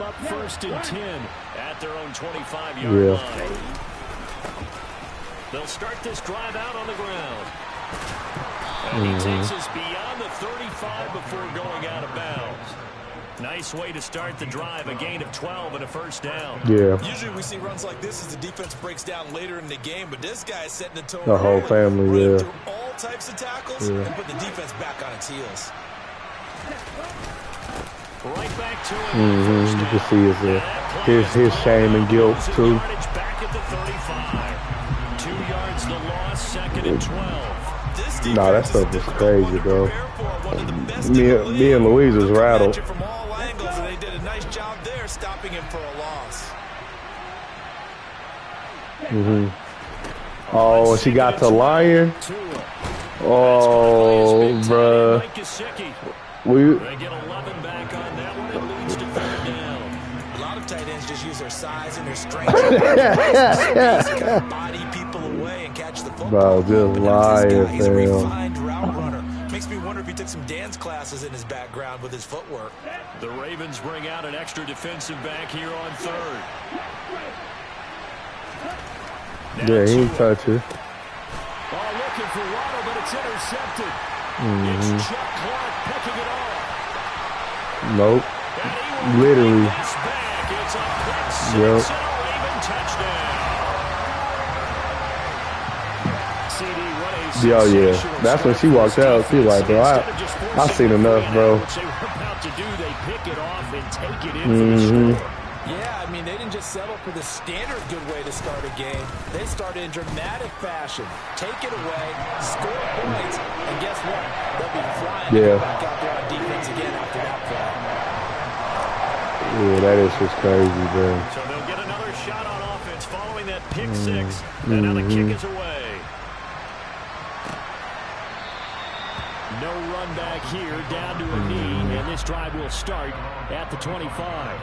come up 1st and 10 at their own 25-yard line. They'll start this drive out on the ground. And he takes us beyond the 35 before going out of bounds. Nice way to start the drive, a gain of 12 and a 1st down. Yeah. Usually we see runs like this as the defense breaks down later in the game, but this guy is setting the tone. The whole family, yeah. Through all types of tackles and put the defense back on its heels. Right back to him. You can see his shame and guilt too. Back at the 35. 2 yards the loss, 2nd and 12. Nah, that stuff is crazy, bro. Me and Louise was rattled. From all angles, and they did a nice job there stopping him for a loss. Oh, she got to Lion. Oh, bruh. They get 11 back on that one. It leads to 3rd down. A lot of tight ends just use their size and their strength to body people away and catch the football. Bro, just Lion, He's a refined route runner. Makes me wonder if he took some dance classes in his background with his footwork. The Ravens bring out an extra defensive back here on 3rd. Yeah, he ain't touch it. Oh, looking for Waddle, but it's intercepted. It's Chuck Clark picking it off. Nope. Literally. It's a pick 6 and a Raven touchdown. CD, what a Yeah, yeah. That's when she walked out. She was like, bro, I seen enough, bro. What they were about to do, they pick it off and take it in for the score. Yeah, I mean, they didn't just settle for the standard good way to start a game. They started in dramatic fashion. Take it away, score points, and guess what? They'll be flying back out there on defense again after that play. Yeah, that is just crazy, bro. So they'll get another shot on offense following that pick 6. And now the kick is away. No run back here, down to a knee, and this drive will start at the 25.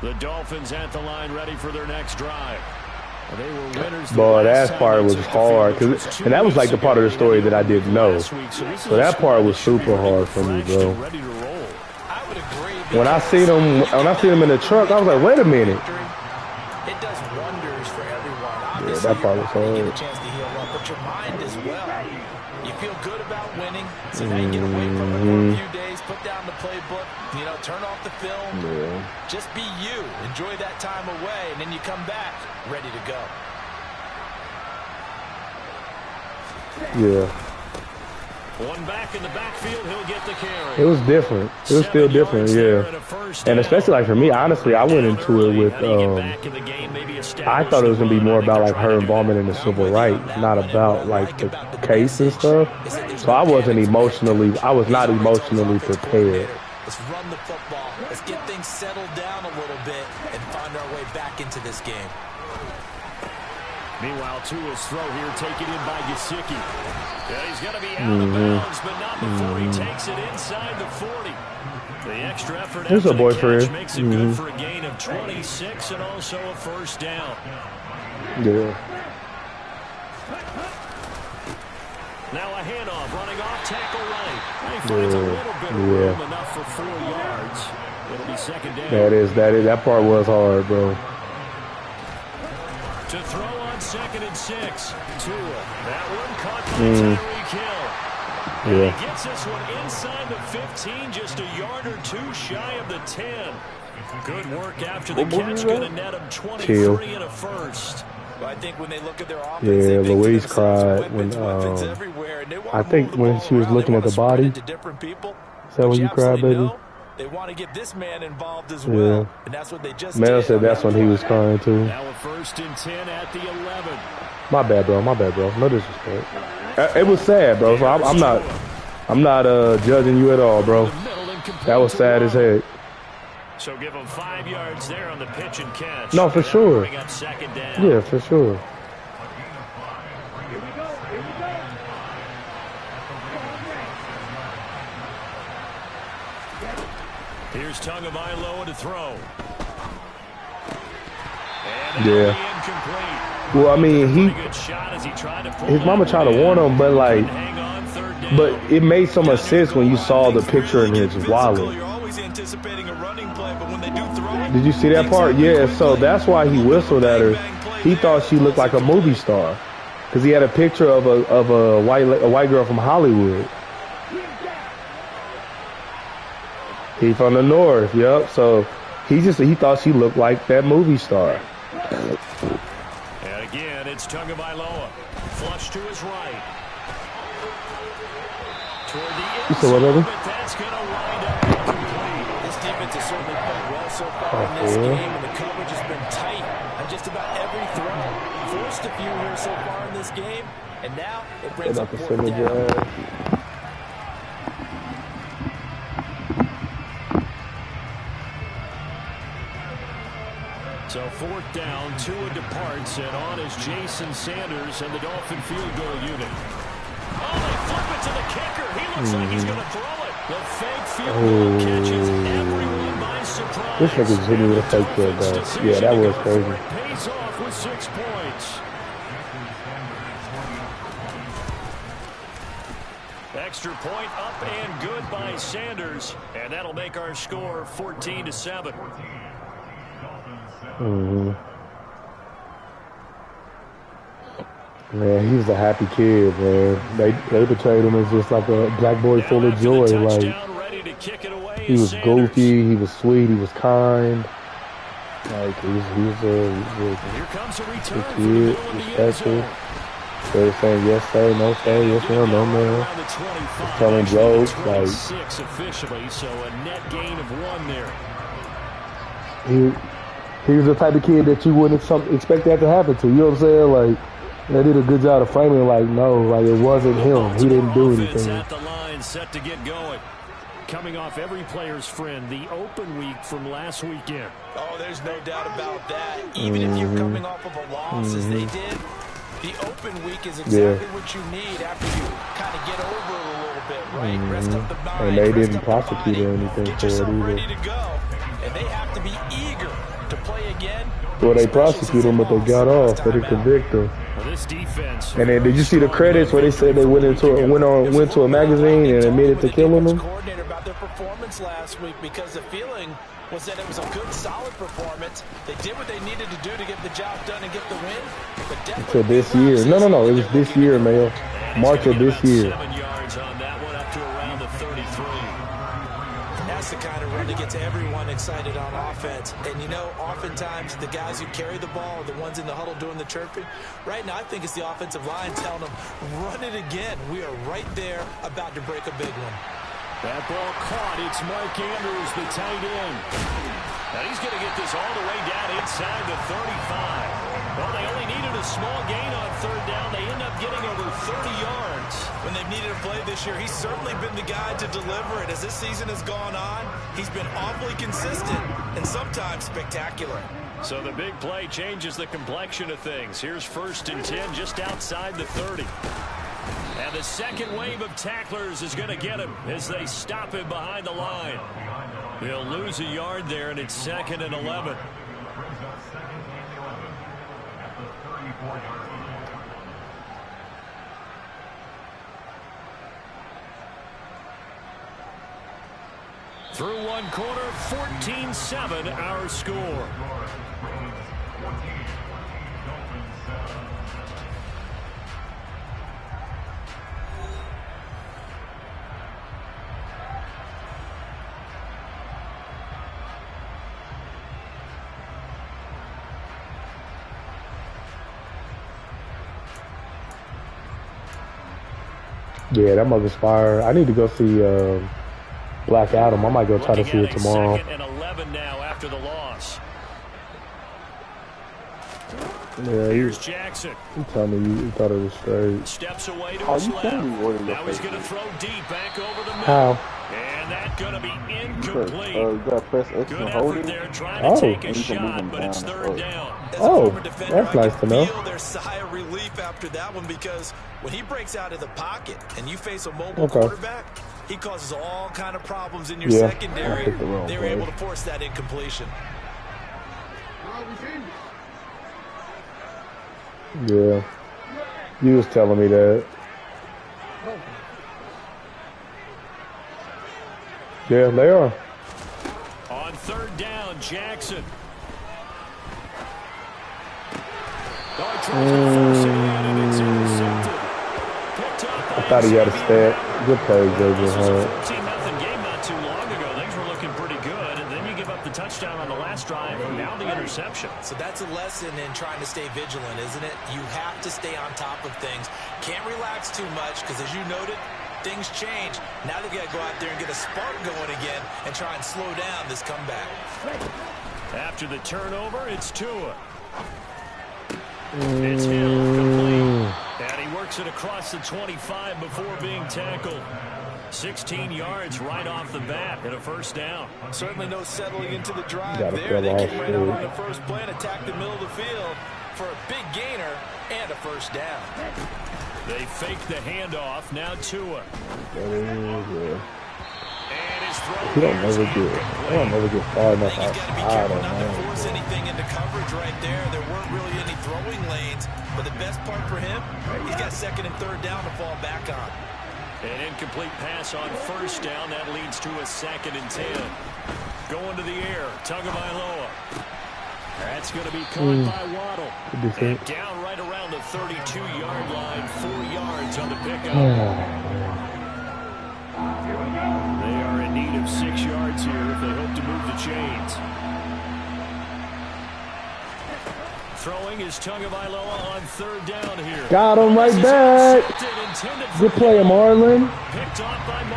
The Dolphins at the line, ready for their next drive. They were winners. Boy, that part was hard, and that was like the part of the story that I didn't know. So that part was super hard for me, bro. When I see them in the truck, I was like, wait a minute. It does wonders for everyone. Yeah, that part was hard. You get a chance to heal up, but your mind as well. You feel good about winning, so now you get away from it for a few days, put down the playbook, turn off the film. Just be you. Enjoy that time away, and then you come back ready to go. Yeah. One back in the backfield, he'll get the carry. It was different. It was still different, yeah. And especially like for me, honestly, I went into it with I thought it was gonna be more about like her involvement in the civil rights, not about like the case and stuff. So I was not emotionally prepared. Let's run the football. Let's get things settled down a little bit and find our way back into this game. Meanwhile, Tua's throw here taken in by Gesicki. Yeah, he's going to be out of bounds, but not before he takes it inside the 40. The extra effort after the catch makes it good for a gain of 26 and also a 1st down. Yeah. Now a handoff, running off tackle right. He finds a little bit of room, enough for 4 yards. It'll be 2nd down. That part was hard, bro. To throw on 2nd and 6. Tua. That one caught by Tyreek Hill. And he gets this one inside the 15, just a yard or 2 shy of the 10. Good work after the catch. Going to net him 23 and a 1st. But I think when they look at their offense, Louise cried when I think when she was looking at the body. Is that when you cried, baby? They want to get this man involved as well, and that's what they just Mel said that's when he was crying too. Now a 1st and 10 at the 11. My bad, bro. No disrespect. It was sad, bro. So I'm not judging you at all, bro. That was sad as heck. So give him 5 yards there on the pitch and catch. No, for sure. Bring up 2nd down. Yeah, for sure. Here's Tagovailoa to throw. And Yeah. Well, I mean, his mama tried to warn him, but like, but it made so much sense when you saw the picture in his wallet. Did you see that part? Yeah. So that's why he whistled at her. He thought she looked like a movie star because he had a picture of a white girl from Hollywood. He from the north, yep. So he thought she looked like that movie star. And again, it's Tagovailoa. Flush to his right. Toward the inside, but that's going to wind up incomplete. This defense has certainly played well so far in this game, and the coverage has been tight on just about every throw. Forced a few here so far in this game, and now it brings up fourth down. So fourth down, Tua departs, and on is Jason Sanders and the Dolphin field goal unit. Oh, they flip it to the kicker. He looks like he's going to throw it. The fake field goal catches everyone by surprise. This nigga's hitting with a fake field goal. Yeah, that was crazy. Pays off with 6 points. Extra point up and good by Sanders, and that'll make our score 14-7. Man, he was a happy kid, man. They portrayed him as just like a black boy full of joy. Like, he was goofy, he was sweet, he was kind. Like, he was a kid, respectful. They were saying yes sir, no sir, yes ma'am, no ma'am. Just telling jokes, like. 6 officially, so a net gain of 1 there. He was the type of kid that you wouldn't expect that to happen to. You know what I'm saying? Like, they did a good job of framing. Like, no, like it wasn't him. He didn't do anything. At the line, set to get going. Coming off every player's friend, the open week from last weekend. Oh, there's no doubt about that. Even if you're coming off of a loss as they did, the open week is exactly what you need after you kind of get over it a little bit, right? Rest of the mind, and they didn't prosecute or anything for it either. Ready to go, and they have to be eager to play again. Well, they prosecuted him, but they got off. They didn't convict him. And then, did you see the credits where they said they went to a magazine and admitted to killing him? Coordinator about their performance last week because the feeling was that it was a good, solid performance. They did what they needed to do to get the job done and get the win. But until this year. No. It was this year, Mayo. March of this year. 7 yards on that one up to around the 33. That's the kind of run that gets everyone excited on offense. And, you know, oftentimes the guys who carry the ball are the ones in the huddle doing the chirping. Right now, I think it's the offensive line telling them, run it again. We are right there about to break a big one. That ball caught. It's Mark Andrews, the tight end. Now he's going to get this all the way down inside the 35. Well, they only needed a small gain on third down. They end up getting over 30 yards. When they've needed a play this year, he's certainly been the guy to deliver it. As this season has gone on, he's been awfully consistent and sometimes spectacular. So the big play changes the complexion of things. Here's 1st and 10 just outside the 30. And the second wave of tacklers is going to get him as they stop him behind the line. He'll lose a yard there, and it's 2nd and 11. Through one quarter, 14-7 our score. Yeah, that mother's fire. I need to go see Black Adam. I might go try to see it tomorrow. 2nd and 11 now after the loss. Yeah, here's Jackson. He told me you thought it was straight. Steps away to his left. Now he's going to throw deep back over the middle. How? And that's going to be incomplete. You got to press X Good and hold effort it. there trying to take a shot, but it's 3rd down. Oh, that's nice to know. Feel their sigh of relief after that one because when he breaks out of the pocket and you face a mobile quarterback, he causes all kind of problems in your secondary. They were able to force that incompletion. Yeah. You was telling me that. Yeah, they are. On third down, Jackson. I thought he had a stat. Good play, Jojo. This was a 14-0 game not too long ago. Things were looking pretty good, and then you give up the touchdown on the last drive, and now the interception. So that's a lesson in trying to stay vigilant, isn't it? You have to stay on top of things. Can't relax too much, because as you noted, things change. Now they've got to go out there and get a spark going again and try and slow down this comeback. After the turnover, it's Tua. It's Hill, complete. And he works it across the 25 before being tackled. 16 yards right off the bat and a first down. Certainly no settling into the drive there. They came right out on the first play and attacked the middle of the field for a big gainer and a first down. They fake the handoff. Now Tua. And his throw. He don't never get far enough outside. He's got to be careful not to force man. anything into coverage right there. There weren't really any throwing lanes, but the best part for him, he's got second and third down to fall back on. An incomplete pass on first down. That leads to a 2nd and 10. Going to the air. Tagovailoa. That's going to be caught by Waddle. And down right around the 32-yard line. 4 yards on the pickup. They are in need of 6 yards here if they hope to move the chains. Throwing is Tagovailoa on third down here. Got him right back. Good play, Marlon.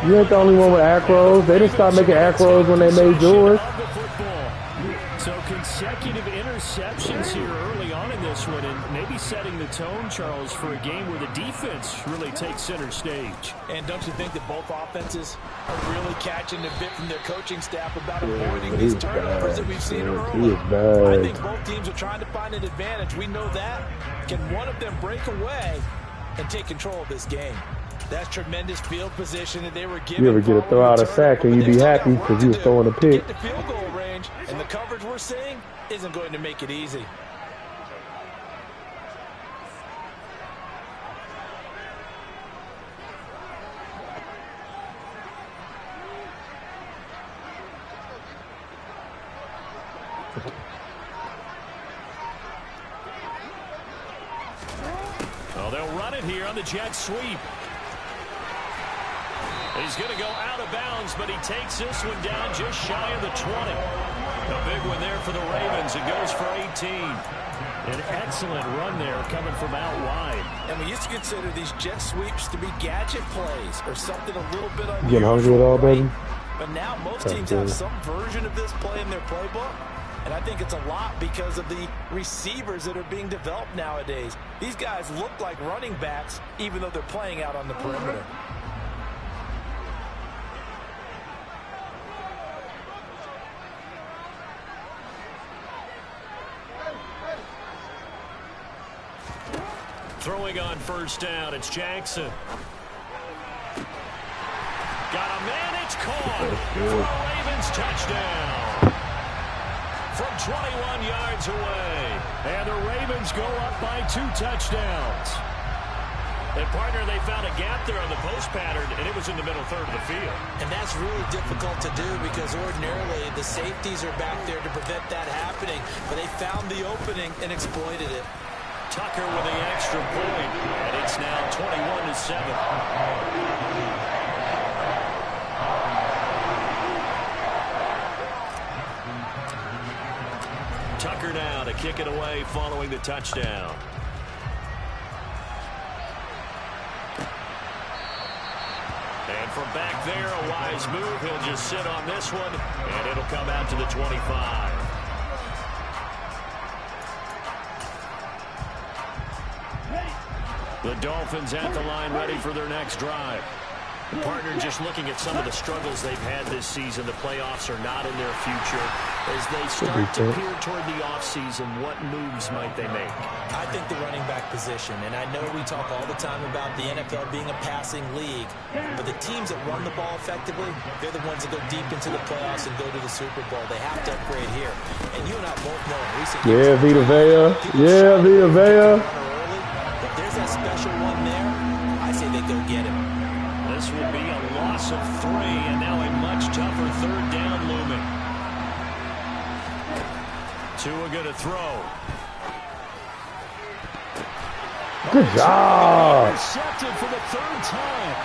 You ain't the only one with acros. They didn't start making acros when they made yours. So consecutive interceptions here early on in this one, and maybe setting the tone, Charles, for a game where the defense really takes center stage. And don't you think that both offenses are really catching a bit from their coaching staff about avoiding these turnovers that we've seen early? I think both teams are trying to find an advantage. We know that. Can one of them break away and take control of this game? That's tremendous field position that they were given. You ever get a throw out a sack and you be happy because you was throwing a pick. Get the field goal range, and the coverage we're seeing isn't going to make it easy. Oh, they'll run it here on the jet sweep. He's going to go out of bounds, but he takes this one down just shy of the 20. A big one there for the Ravens. It goes for 18. An excellent run there coming from out wide. And we used to consider these jet sweeps to be gadget plays or something a little bit unusual. Getting hungry at all, baby? But now most teams have some version of this play in their playbook. And I think it's a lot because of the receivers that are being developed nowadays. These guys look like running backs even though they're playing out on the perimeter. Throwing on first down, it's Jackson. Got a man, it's caught for a Ravens touchdown. From 21 yards away. And the Ravens go up by 2 touchdowns. And partner, they found a gap there on the post pattern, and it was in the middle third of the field. And that's really difficult to do because ordinarily the safeties are back there to prevent that happening. But they found the opening and exploited it. Tucker with the extra point, and it's now 21-7. Tucker now to kick it away following the touchdown. And from back there, a wise move. He'll just sit on this one, and it'll come out to the 25. The Dolphins at the line ready for their next drive. Partner, just looking at some of the struggles they've had this season, the playoffs are not in their future. As they start to peer toward the offseason, what moves might they make? I think the running back position, and I know we talk all the time about the NFL being a passing league, but the teams that run the ball effectively, they're the ones that go deep into the playoffs and go to the Super Bowl. They have to upgrade here. And you and I both know in recent years, Vita Vea. Yeah, Vita Vea. loss of 3, and now a much tougher third down looming. Tua going to throw. Good job. Intercepted for the 3rd time.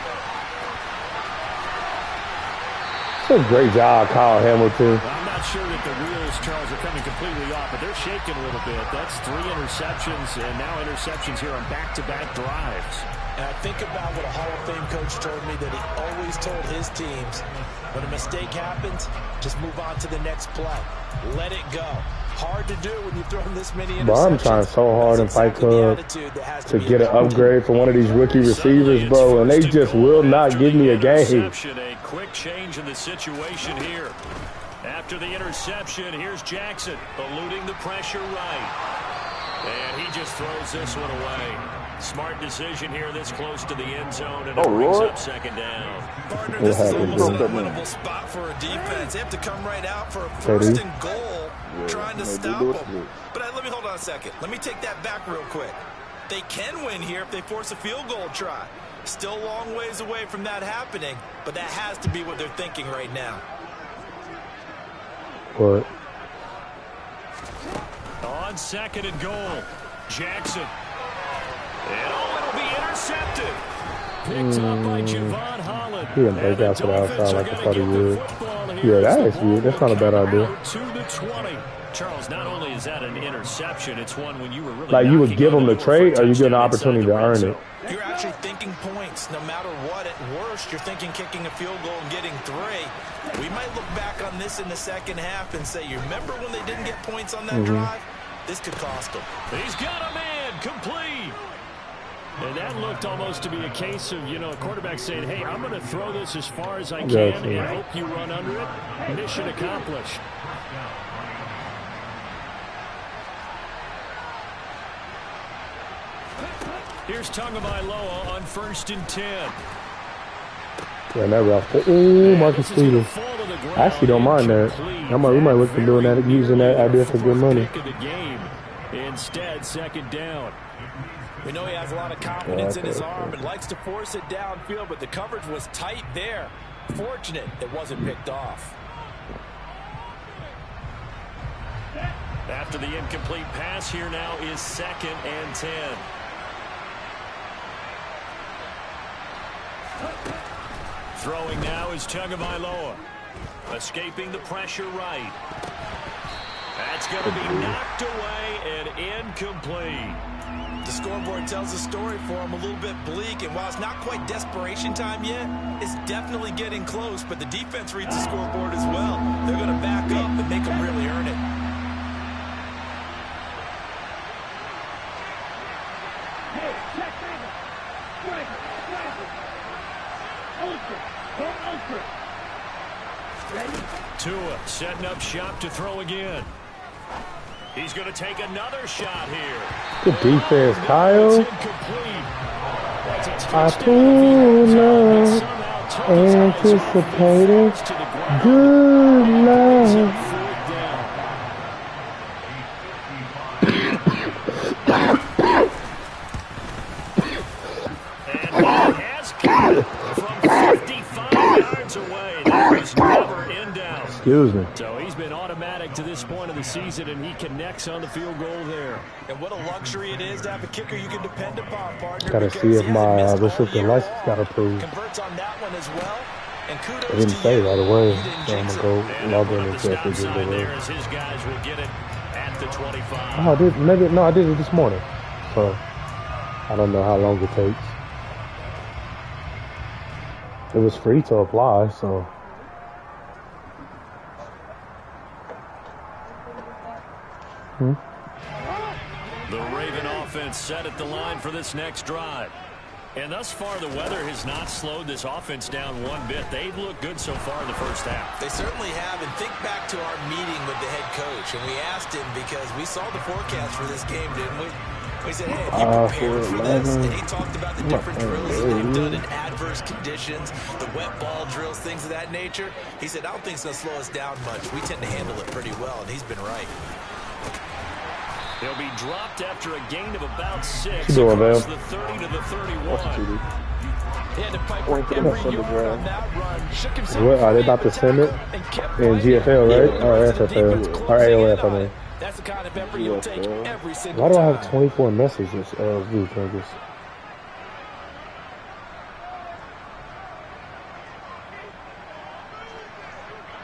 That's a great job, Kyle Hamilton. I'm not sure that the wheels, Charles, are coming completely off, but they're shaking a little bit. That's 3 interceptions, and now interceptions here on back-to-back drives. And I think about what a Hall of Fame coach told me, that he always told his teams, when a mistake happens, just move on to the next play. Let it go. Hard to do when you've thrown this many interceptions. Bro, I'm trying so hard in Fight Club to get an upgrade for one of these rookie receivers, bro, and they just will not give me a game. A quick change in the situation here. After the interception, here's Jackson eluding the pressure right. And he just throws this one away. Smart decision here this close to the end zone, and it brings up 2nd down. Partner, this is almost an unwinnable spot for a defense. They have to come right out for a 1st and goal, trying to stop them. But let me hold on a second. Let me take that back real quick. They can win here if they force a field goal try. Still a long ways away from that happening, but that has to be what they're thinking right now. What? On 2nd and goal, Jackson. And it'll be intercepted. Picked up by Javon Holland. He didn't break out to the outside like I thought he would. Yeah, that's not a bad idea. To the 20. Charles, not only is that an interception, it's one when you were really like you would give them the trade, or you get an opportunity to earn it. You're actually thinking points no matter what. At worst, you're thinking kicking a field goal and getting 3. We might look back on this in the 2nd half and say, you remember when they didn't get points on that drive? This could cost them. He's got a man complete. And that looked almost to be a case of, a quarterback saying, hey, I'm going to throw this as far as I can and hope you run under it. Mission accomplished. Here's Tagovailoa on 1st and 10. Yeah, that rough. Ooh, Marcus Peters. I actually don't mind that. We might look at doing that, using that idea for good money. Instead, 2nd down. We know he has a lot of confidence in his arm and likes to force it downfield, but the coverage was tight there. Fortunate it wasn't picked off. After the incomplete pass, here now is 2nd and 10. Throwing now is Tagovailoa. Escaping the pressure right. That's going to be knocked away and incomplete. The scoreboard tells a story for him, a little bit bleak, and while it's not quite desperation time yet, it's definitely getting close, but the defense reads the scoreboard as well. They're going to back up and make them really earn it. Tua setting up shop to throw again. He's going to take another shot here. Good defense, Kyle. I pull up, anticipated. Good luck. And he has come from 55 yards away. That was never in doubt. Excuse me. So he's been automatic to this point of the season, and he connects on the field goal there. And what a luxury it is to have a kicker you can depend upon, partner. Gotta see if my restricted license got approved. Converts on that one as well. And kudos I didn't to say you. right away. You So I'm gonna go log in and check it. As his guys will get it at the 25. Oh, I did. Maybe no, I did it this morning. So I don't know how long it takes. It was free to apply, so. The Raven offense set at the line for this next drive. And thus far, the weather has not slowed this offense down one bit. They've looked good so far in the first half. They certainly have. And think back to our meeting with the head coach. And we asked him because we saw the forecast for this game, didn't we? We said, hey, have you prepared for this? And he talked about the different drills that they've done in adverse conditions, the wet ball drills, things of that nature. He said, I don't think it's going to slow us down much. We tend to handle it pretty well, and he's been right. He'll be dropped after a gain of about 6 doing, across man? the 30 to the 31. He had to fight for every yard on that run. Shook himself. What are they about to send it? In GFL, right? Or FFL? Or AOF, I mean. That's the kind of effort you'll take every single Why do I time. have 24 messages of these niggas?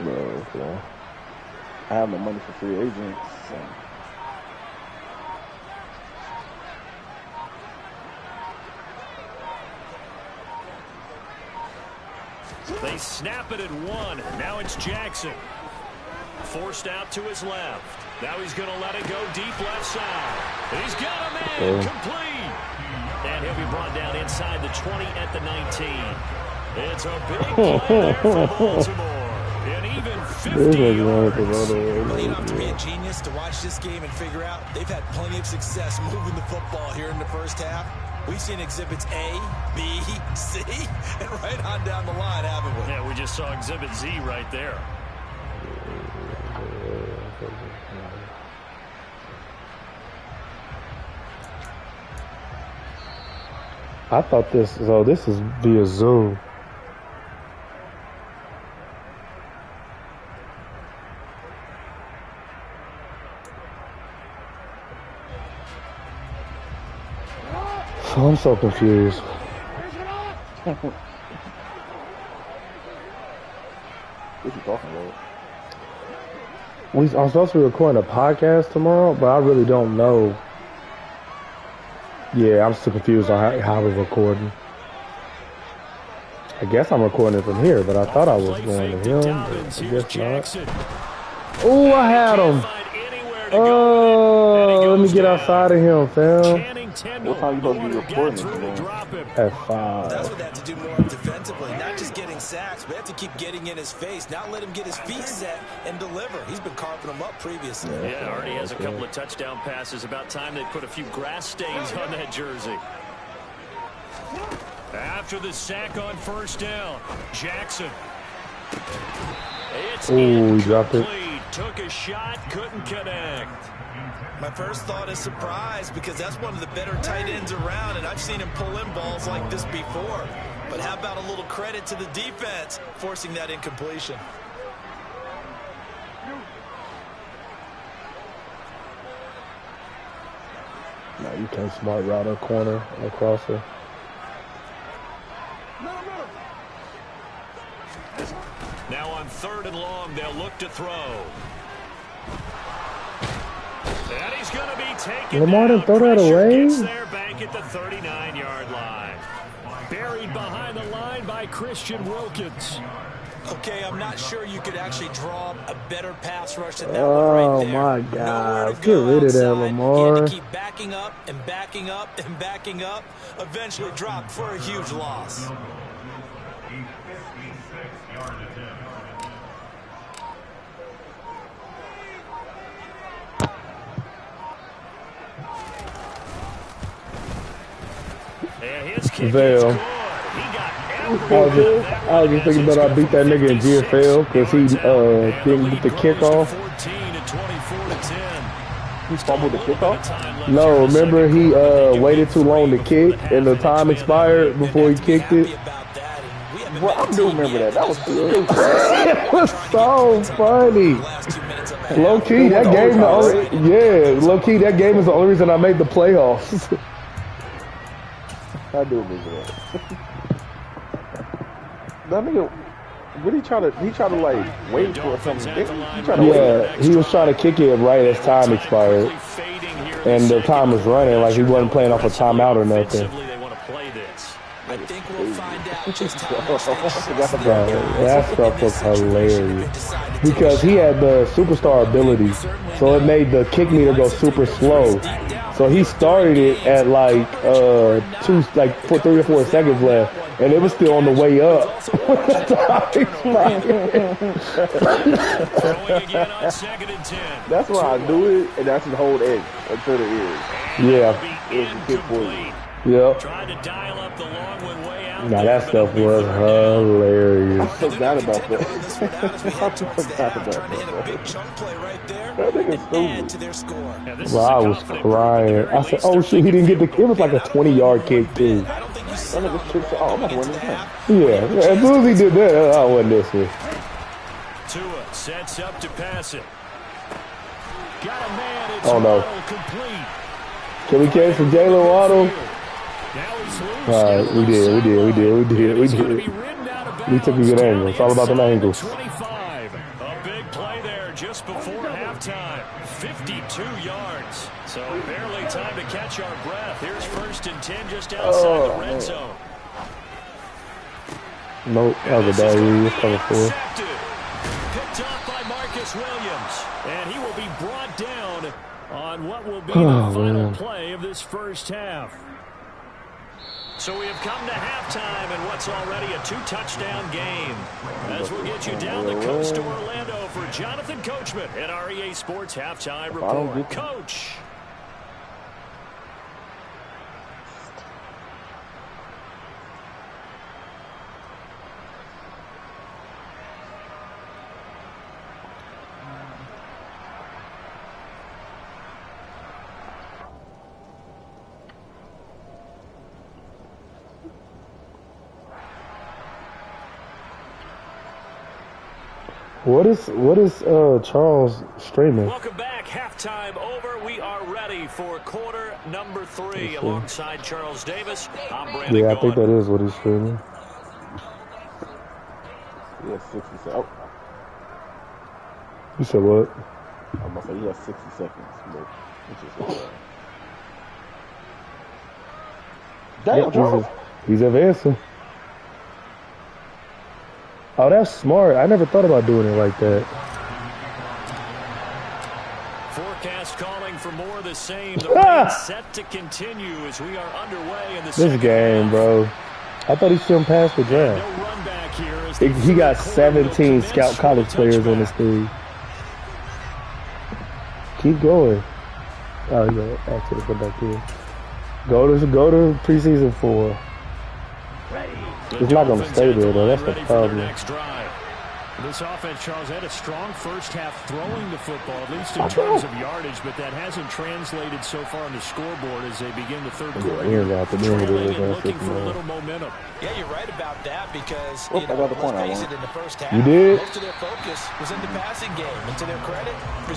No, okay. I have no money for free agents. So. They snap it at 1. Now it's Jackson. Forced out to his left. Now he's going to let it go deep left side. He's got a man complete. And he'll be brought down inside the 20 at the 19. It's a big play there for Baltimore. An even 50 yards. Well, you don't have to be a genius to watch this game and figure out they've had plenty of success moving the football here in the first half. We've seen exhibits A, B, C, and right on down the line, haven't we? Yeah, we just saw exhibit Z right there. I thought this is via Zoom. Oh, I'm so confused. What you talking about? I'm supposed to be recording a podcast tomorrow, but I really don't know. Yeah, I'm still confused on how we're recording. I guess I'm recording it from here, but I thought I was going to him, but I guess not. Oh, I had him. Oh, let me get outside of him, fam. What time you supposed to be recording this, At 5. That's what they have to do more defensively, not just getting sacks, but they have to keep getting in his face, not let him get his feet set and deliver. He's been carving them up previously. Yeah, already has a couple of touchdown passes. About time they put a few grass stains on that jersey. After the sack on first down, Jackson. It's he dropped it. Took a shot, couldn't connect. My first thought is surprise because that's one of the better tight ends around, and I've seen him pull in balls like this before. But how about a little credit to the defense forcing that incompletion? No, you can't smart route a corner or crosser. Now on 3rd and long, they'll look to throw. And he's going to be taken Lamar down. didn't throw that away? Gets there back at the 39-yard line. Buried behind the line by Christian Wilkins. Okay, I'm not sure you could actually draw a better pass rush than that one right there. Oh, my God. Get rid of that, Lamar. He had to keep backing up and backing up and backing up. Eventually dropped for a huge loss. Vail. I was just thinking about I beat that nigga in GFL because he didn't get the kickoff. He fumbled the kickoff? No, remember he waited too long to kick and the time expired before he kicked it? Well, I do remember that. That was stupid. It was so funny. Low key, that game the only low key that game is the only reason I made the playoffs. I do remember that. That nigga, what he try to like wait for something? He was trying to kick it right as time expired, and the time was running like he wasn't playing off a timeout or nothing. I think we'll find out just how that stuff was hilarious because he had the superstar ability, so it made the kick meter go super slow. So he started it at like 3 or 4 seconds left, and it was still on the way up. That's why I do it, and that's his whole edge until the end. Yeah. It was a good point. Yep. Trying to dial up the long one way out. Now that stuff was hilarious. I forgot about that. I forgot about that. That nigga's stupid. Well, I was crying. I said, oh shit, he didn't get the, it was like a 20-yard kick too. I don't think you sit on the I'm into the half. Yeah, as soon as he did that, I wasn't this one. Tua sets up to pass it. Got a man. It's oh no. Complete. Can we catch some Jalen Waddle? We did. We took a good angle. It's all about the angles. 25. A big play there just before halftime. 52 yards. So barely time to catch our breath. Here's 1st and 10 just outside the red zone. Nope, that was a bad read. It's coming forward. Picked off by Marcus Williams. And he will be brought down on what will be the final play of this first half. So we have come to halftime in what's already a 2-touchdown game. As we'll get you down the coast to Orlando for Jonathan Coachman at our EA Sports Halftime Report. Coach. What is Charles streaming? Welcome back. Halftime over. We are ready for quarter number 3 alongside Charles Davis. I'm Brandon Yeah, I think that is what he's streaming. He has 60 seconds. You said what? I'm gonna say he has 60 seconds. Damn, Charles. He's advancing. Oh, that's smart. I never thought about doing it like that. Forecast calling for more of the same. The rain set to continue as we are underway in the game, bro. I thought he shouldn't pass the draft. No run back here he got 17 scout college players on this thing. Keep going. Oh, yeah, actually, go back here. Go to preseason 4. It's not going to stay there, though. That's the problem. This offense, Charles, had a strong first half throwing the football, at least in terms of yardage, but that hasn't translated so far on the scoreboard as they begin the third quarter. Trailing and looking for a little momentum. Yeah, you're right about that because, I got the point I want. In the first half, you did? most of their focus was in the passing game. And to their credit,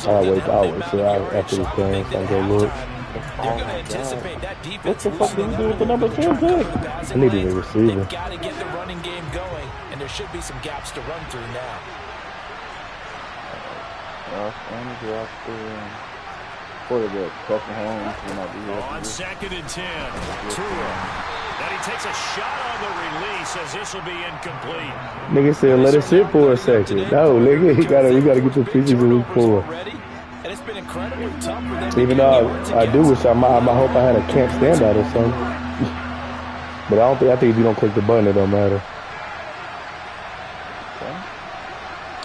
I'll wait till after this game so I go look. They're going to anticipate that defense. What the fuck did he do with the number 10 pick? I need a receiver. They've got to get the running game going, and there should be some gaps to run through now. On 2nd and 10, Tua. And he takes a shot on the release as this will be incomplete. Nigga said let it sit for a second. No, nigga, you gotta get your preseason week 4. And it's been incredibly tough for them. Even though I do wish I hope I had a camp standout or something. But I think if you don't click the button, it don't matter.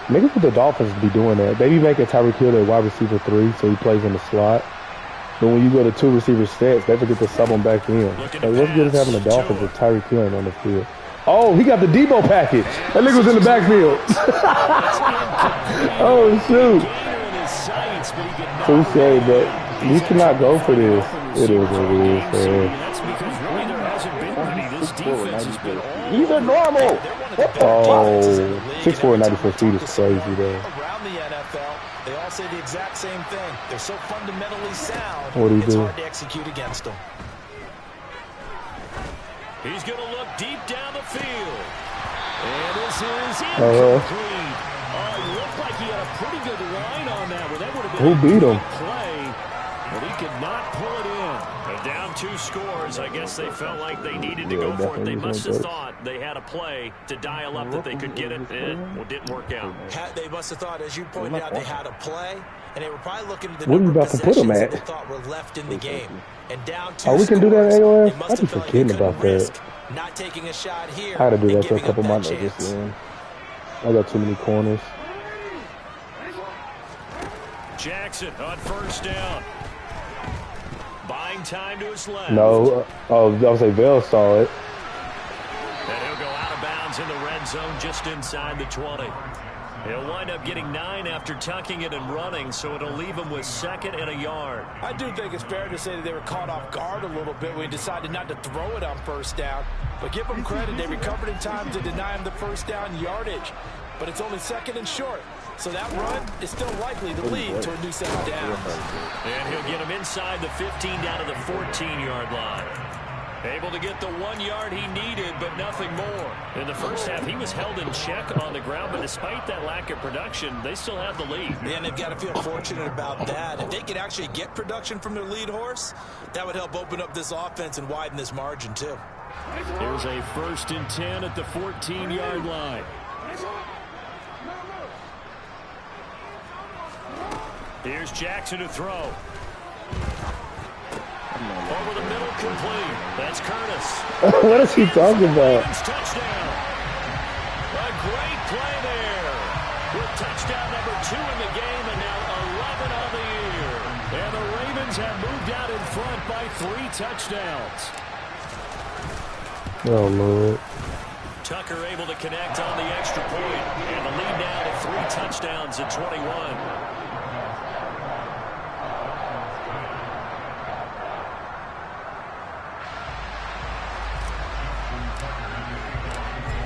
Niggas with the Dolphins be doing that. They be making Tyreek Hill their wide receiver 3, so he plays in the slot. But when you go to 2 receiver sets, they forget to sub him back in. Like, what's good is having the Dolphins with Tyreek Hill on the field? Oh, he got the Debo package. That nigga was in the backfield. Oh, shoot. Too sad, but you cannot go for this. It is what it is, man. He's a normal. Oh, 6'4", 94 feet is crazy, though. Around the NFL, they all say the exact same thing. They're so fundamentally sound. What do you do? It's hard to execute against them. He's going to look deep down the field. And this is incomplete. It looked like he had a pretty good line on that one. That would have been Who beat him? Play, but he could not pull it in. And down 2 scores, I guess they felt like they needed to go for it. They must have thought they had a play to dial up that they could get it. It didn't work out. They must have thought, as you pointed out, they had a play, and they were probably looking at the what are you number about of to put him possessions at? they thought were left in the game. And down 2 we can do that at scores, AOS? I be forgetting about that. Not taking a shot here. I had to do that to a couple of my niggas, man. I got too many corners. Jackson on first down. Buying time to his left. No. I was say Bell saw it. And he'll go out of bounds in the red zone just inside the 20. He'll wind up getting 9 after tucking it and running, so it'll leave him with 2nd and a yard. I do think it's fair to say that they were caught off guard a little bit when he decided not to throw it on 1st down. But give them credit, they recovered in time to deny him the 1st down yardage. But it's only 2nd and short. So that run is still likely to lead to a new 2nd down. And he'll get him inside the 15 down to the 14-yard line. Able to get the 1 yard he needed, but nothing more. In the first half, he was held in check on the ground, but despite that lack of production, they still have the lead. And they've got to feel fortunate about that. If they could actually get production from their lead horse, that would help open up this offense and widen this margin, too. Here's a 1st and 10 at the 14-yard line. Here's Jackson to throw. Over the middle, complete. That's Curtis. What is he talking about? Touchdown. A great play there. With touchdown number 2 in the game and now 11 on the year. And the Ravens have moved out in front by 3 touchdowns. Oh, Lord. Tucker able to connect on the extra point. And the lead now to 3 touchdowns at 21.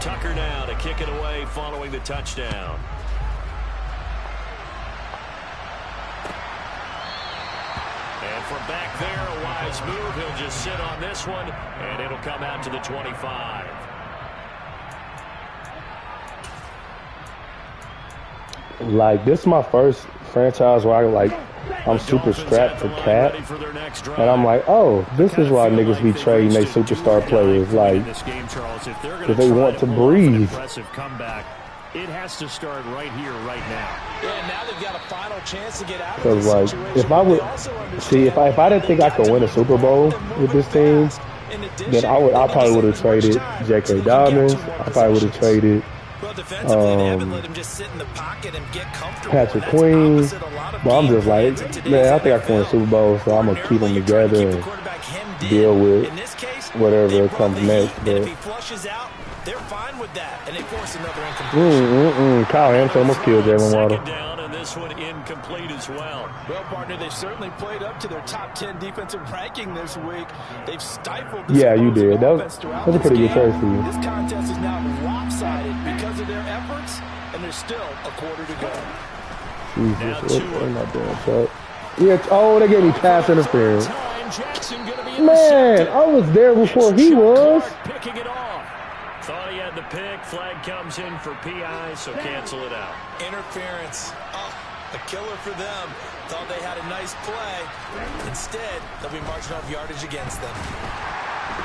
Tucker now to kick it away following the touchdown. And from back there, a wise move. He'll just sit on this one, and it'll come out to the 25. Like, this is my first franchise where I'm super strapped for cap. And I'm like, oh, this is why niggas be trading they superstar players. Like, if they want to breathe. It has to start right here, right now. Yeah, now they've got a final chance to get out of Because, this like, situation. if I would, see, if I didn't think I could win a Super Bowl with this team, then I probably would have traded J.K. Dobbins. I probably would have traded Patrick Queen. But I'm just like, man, I think I can win a Super Bowl, so I'm going to keep them together and deal with whatever comes next. But they're fine with that, and they force another incompletion. Kyle Hamilton almost killed Jalen Waddle. Down, and this one incomplete as well. Well, partner, they've certainly played up to their top 10 defensive ranking this week. They've stifled this you did. That was a pretty good trade for you. This contest is now lopsided because of their efforts, and there's still a quarter to go. Jesus, what am I doing, Chuck? Yeah, oh, they gave me pass interference. Man, I was there before he was. Picking it off. Thought he had the pick. Flag comes in for PI, so cancel it out. Interference. Oh, a killer for them. Thought they had a nice play. Instead, they'll be marching off yardage against them.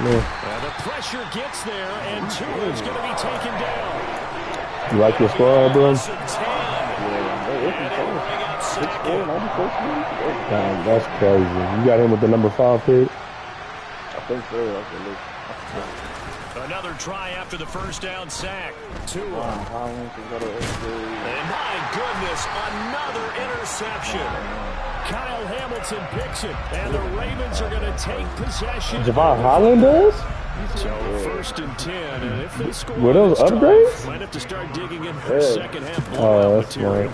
The pressure gets there, and Tua is going to be taken down. You like your squad, bro? That's crazy. You got him with the number 5 pick? I think so. Another try after the first down sack. Tua. And my goodness, another interception. Kyle Hamilton picks it, and the Ravens are going to take possession. Javon Holland does? So 1st and 10, and if they score, were those upgrades? Might have to start digging in for second half. Oh, that's smart.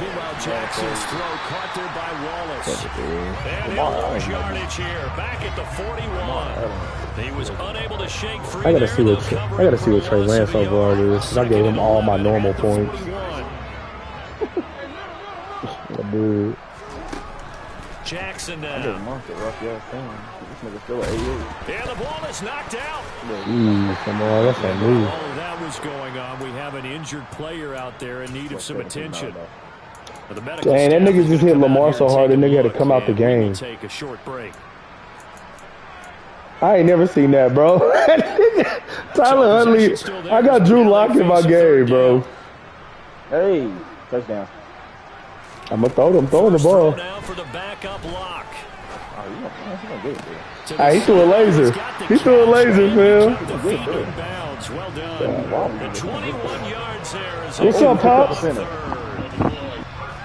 Meanwhile, Jackson's throw caught there by Wallace. And he'll lose yardage here, back at the 41. He was unable to shake free. I gotta see what Trey Lance overall is, because I gave him all my normal points. Dude. Jackson now. Yeah, the ball is knocked out. Come on, that's on me. All of that was going on. We have an injured player out there in need of some attention. Dang, that nigga just hit Lamar so hard, that nigga had to come out the game. Take a short break. I ain't never seen that, bro. Tyler Huntley, I got Drew Lock in my game, bro. Hey, touchdown. I'm throwing the ball. Now for the backup Lock. He threw a laser. He threw a laser, Phil. Well done. The 21 yards there is what's up, Pops? With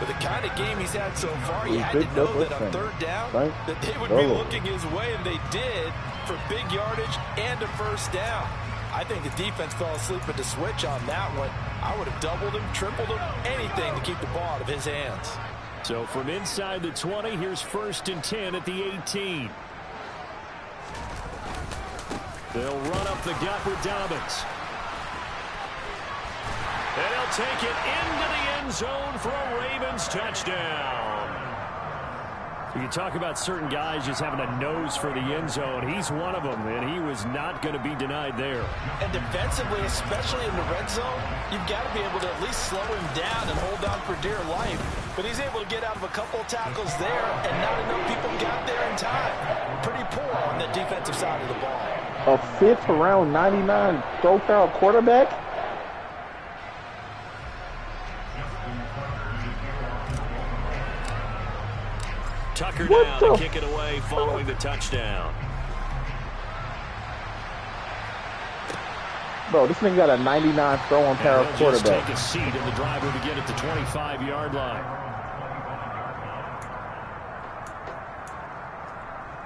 the kind of game he's had so far, you had to know that on 3rd down, that they would be looking his way, and they did, for big yardage and a 1st down. I think the defense fell asleep at the switch on that one. I would have doubled him, tripled him, anything to keep the ball out of his hands. So from inside the 20, here's 1st and 10 at the 18. They'll run up the gut with Dobbins. And he'll take it into the end zone for a Ravens touchdown. You talk about certain guys just having a nose for the end zone. He's one of them, and he was not going to be denied there. And defensively, especially in the red zone, you've got to be able to at least slow him down and hold on for dear life. But he's able to get out of a couple of tackles there, and not enough people got there in time. Pretty poor on the defensive side of the ball. A 5th round 99 profile quarterback? Tucker now to kick it away following the touchdown. Bro, this thing got a 99 throw-on power quarterback. Take a seat, and the drive will begin at the 25-yard line.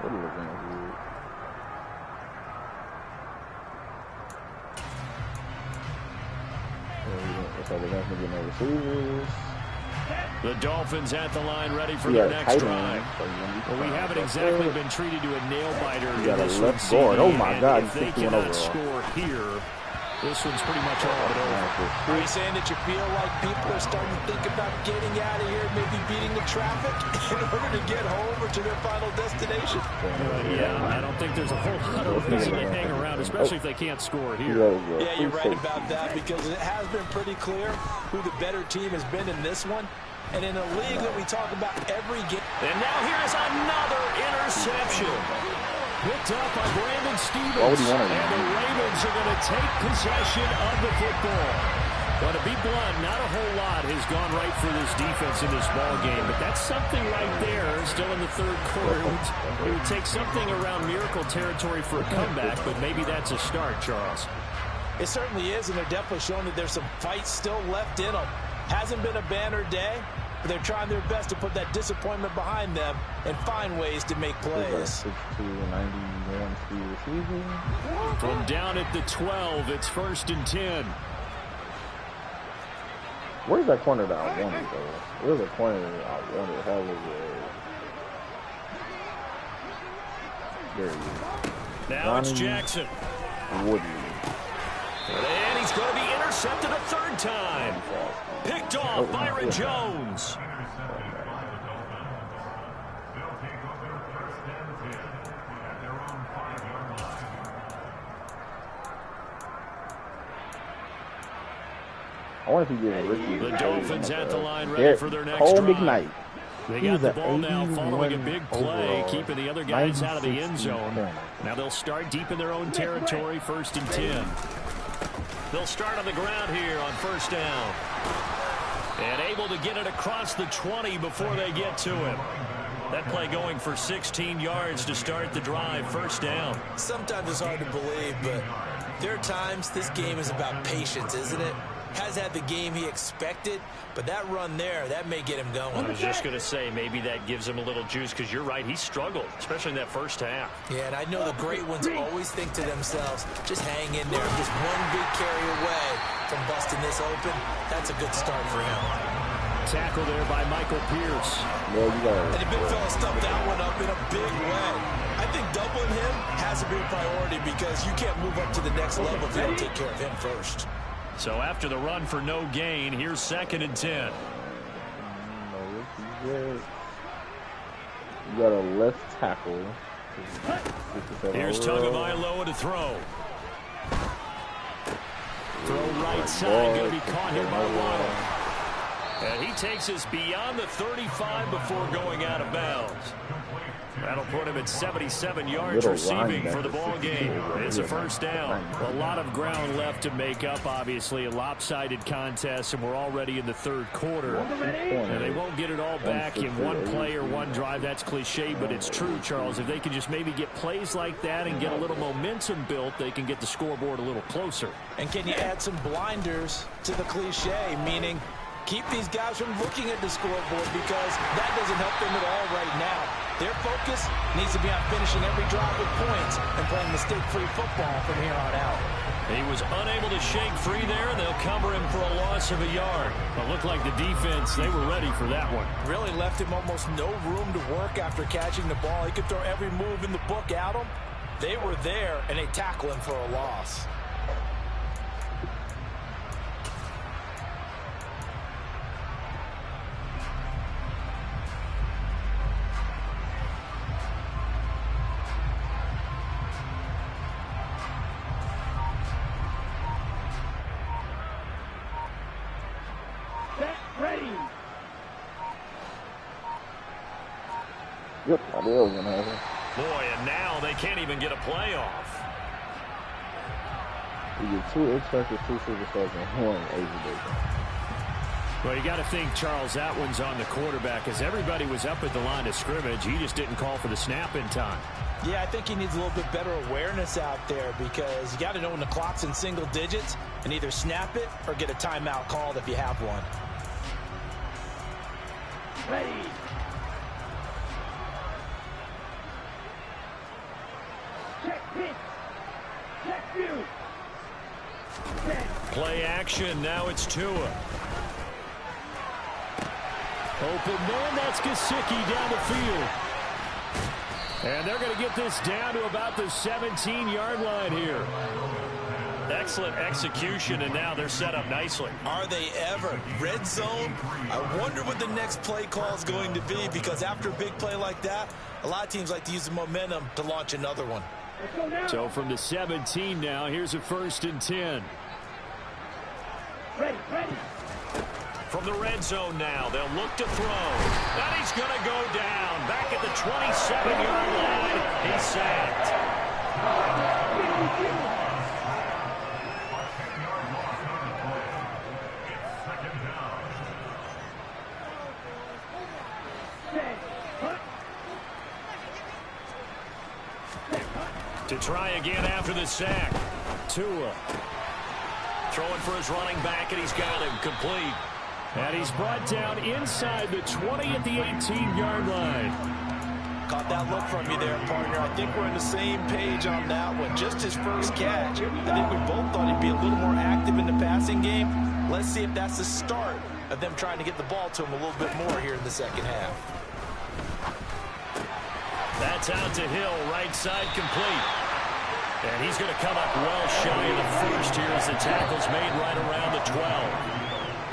What are you looking at here? Looks like they're going to get no receivers. The Dolphins at the line ready for their next drive. Well, we haven't exactly been treated to a nail-biter in this one. Oh, my God. If they cannot score here, this one's pretty much all but over. Are you saying that you feel like people are starting to think about getting out of here, maybe beating the traffic in order to get home or to their final destination? Yeah, I don't think there's a whole lot of reason to hang around, especially if they can't score here. Yeah, you're right about that, because it has been pretty clear who the better team has been in this one. And in a league that we talk about every game. And now here's another interception. Picked up by Brandon Stevens. And the Ravens are going to take possession of the football. Well, to be blunt, not a whole lot has gone right for this defense in this ball game. But that's something right there, still in the 3rd quarter. It would take something around miracle territory for a comeback, but maybe that's a start, Charles. It certainly is, and they're definitely showing that there's some fight still left in them. Hasn't been a banner day, but they're trying their best to put that disappointment behind them and find ways to make plays. From down at the 12, it's 1st and 10. Where's that corner that I wanted, though? Where's the corner that I wanted? How was it? There he is. Now it's Jackson. Woody. And he's going to be intercepted a 3rd time. Picked off Byron Jones. I wonder if he did Ricky. The Dolphins at the line ready for their next drive. McKnight. They got the ball now following a big play, keeping the other guys out of the end zone. Now they'll start deep in their own territory, 1st and 10. They'll start on the ground here on 1st down. And able to get it across the 20 before they get to him. That play going for 16 yards to start the drive, 1st down. Sometimes it's hard to believe, but there are times this game is about patience, isn't it? Has had the game he expected, but that run there, that may get him going. I was just going to say, maybe that gives him a little juice, because you're right, he struggled, especially in that 1st half. Yeah, and I know the great ones always think to themselves, just hang in there. Just one big carry away from busting this open. That's a good start for him. Tackle there by Michael Pierce. And the big fella stuffed that one up in a big way. I think doubling him has to be a priority, because you can't move up to the next level if you don't take care of him first. So after the run for no gain, here's 2nd and 10. You got a left tackle. Here's Tagovailoa to throw. Throw right side, going to be caught here by Waddle. And he takes us beyond the 35 before going out of bounds. That'll put him at 77 yards receiving for the ball game. It's a 1st down. A lot of ground left to make up, obviously. A lopsided contest, and we're already in the 3rd quarter. And they won't get it all back in one play or one drive. That's cliche, but it's true, Charles. If they can just maybe get plays like that and get a little momentum built, they can get the scoreboard a little closer. And can you add some blinders to the cliche, meaning keep these guys from looking at the scoreboard, because that doesn't help them at all right now. Their focus needs to be on finishing every drive with points and playing mistake-free football from here on out. He was unable to shake free there, and they'll cover him for a loss of a yard. It looked like the defense, they were ready for that one. Really left him almost no room to work after catching the ball. He could throw every move in the book at him. They were there, and they tackle him for a loss. Yep, I knew it was going to happen. Boy, and now they can't even get a play off. You get 2 expected, 2 superstars, and 1 easy. Well, you got to think, Charles, that one's on the quarterback, as everybody was up at the line of scrimmage. He just didn't call for the snap in time. Yeah, I think he needs a little bit better awareness out there, because you got to know when the clock's in single digits and either snap it or get a timeout called if you have one. Ready. Play action, now it's Tua. Open man, that's Gesicki down the field. And they're going to get this down to about the 17-yard line here. Excellent execution, and now they're set up nicely. Are they ever? Red zone? I wonder what the next play call is going to be, because after a big play like that, a lot of teams like to use the momentum to launch another one. So from the 17 now, here's a 1st and 10. Ready. From the red zone now, they'll look to throw. And he's going to go down. Back at the 27-yard line, he's sacked. To try again after the sack. Tua throwing for his running back, and he's got him complete. And he's brought down inside the 20 at the 18-yard line. Caught that look from you there, partner. I think we're on the same page on that one. Just his first catch. I think we both thought he'd be a little more active in the passing game. Let's see if that's the start of them trying to get the ball to him a little bit more here in the second half. That's out to Hill, right side complete. And he's going to come up well shy of the first here as the tackle's made right around the 12.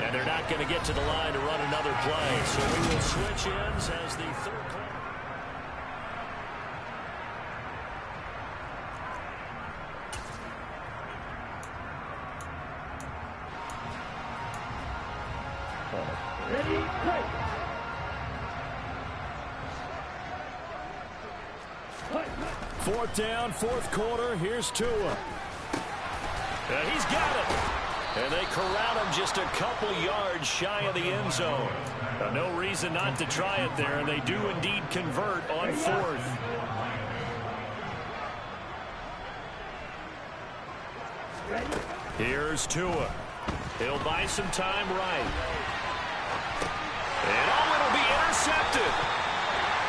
And they're not going to get to the line to run another play. So we will switch ends as the third quarter. Ready, play. 4th down, 4th quarter. Here's Tua. And he's got it. And they corral him just a couple yards shy of the end zone. No reason not to try it there, and they do indeed convert on 4th. Here's Tua. He'll buy some time right. And it'll be intercepted.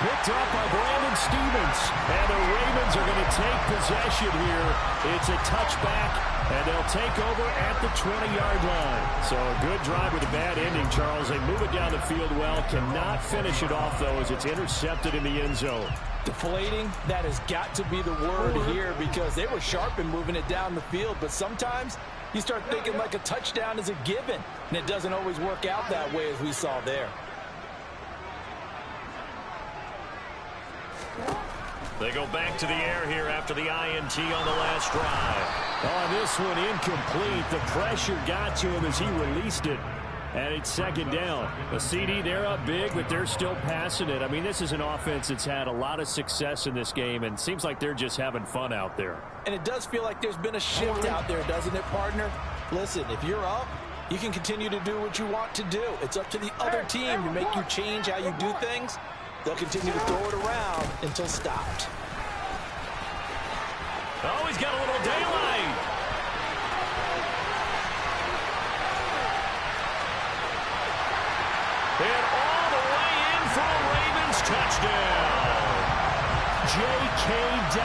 Picked up by Brandon Stevens. And the Ravens are going to take possession here. It's a touchback. And they'll take over at the 20-yard line. So a good drive with a bad ending, Charles. They move it down the field well. Cannot finish it off, though, as it's intercepted in the end zone. Deflating, that has got to be the word here, because they were sharp in moving it down the field. But sometimes you start thinking like a touchdown is a given. And it doesn't always work out that way, as we saw there. They go back to the air here after the INT on the last drive. On this one, incomplete. The pressure got to him as he released it. And it's 2nd down. The CD, they're up big, but they're still passing it. I mean, this is an offense that's had a lot of success in this game, and seems like they're just having fun out there. And it does feel like there's been a shift out there, doesn't it, partner? Listen, if you're up, you can continue to do what you want to do. It's up to the other team to make you change how you do things. They'll continue to throw it around until stopped. Oh, he's got a little daylight. And all the way in for a Ravens touchdown. J.K.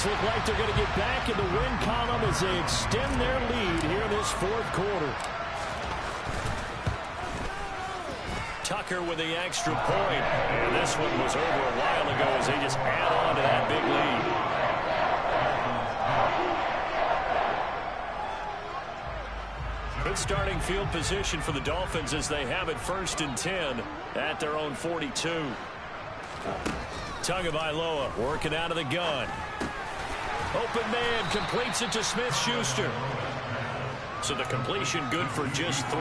Ravens look like they're going to get back in the win column as they extend their lead here in this fourth quarter. Tucker with the extra point. And this one was over a while ago as they just add on to that big lead. Good starting field position for the Dolphins as they have it 1st and 10 at their own 42. Tagovailoa working out of the gun. Open man completes it to Smith-Schuster. So the completion good for just 3.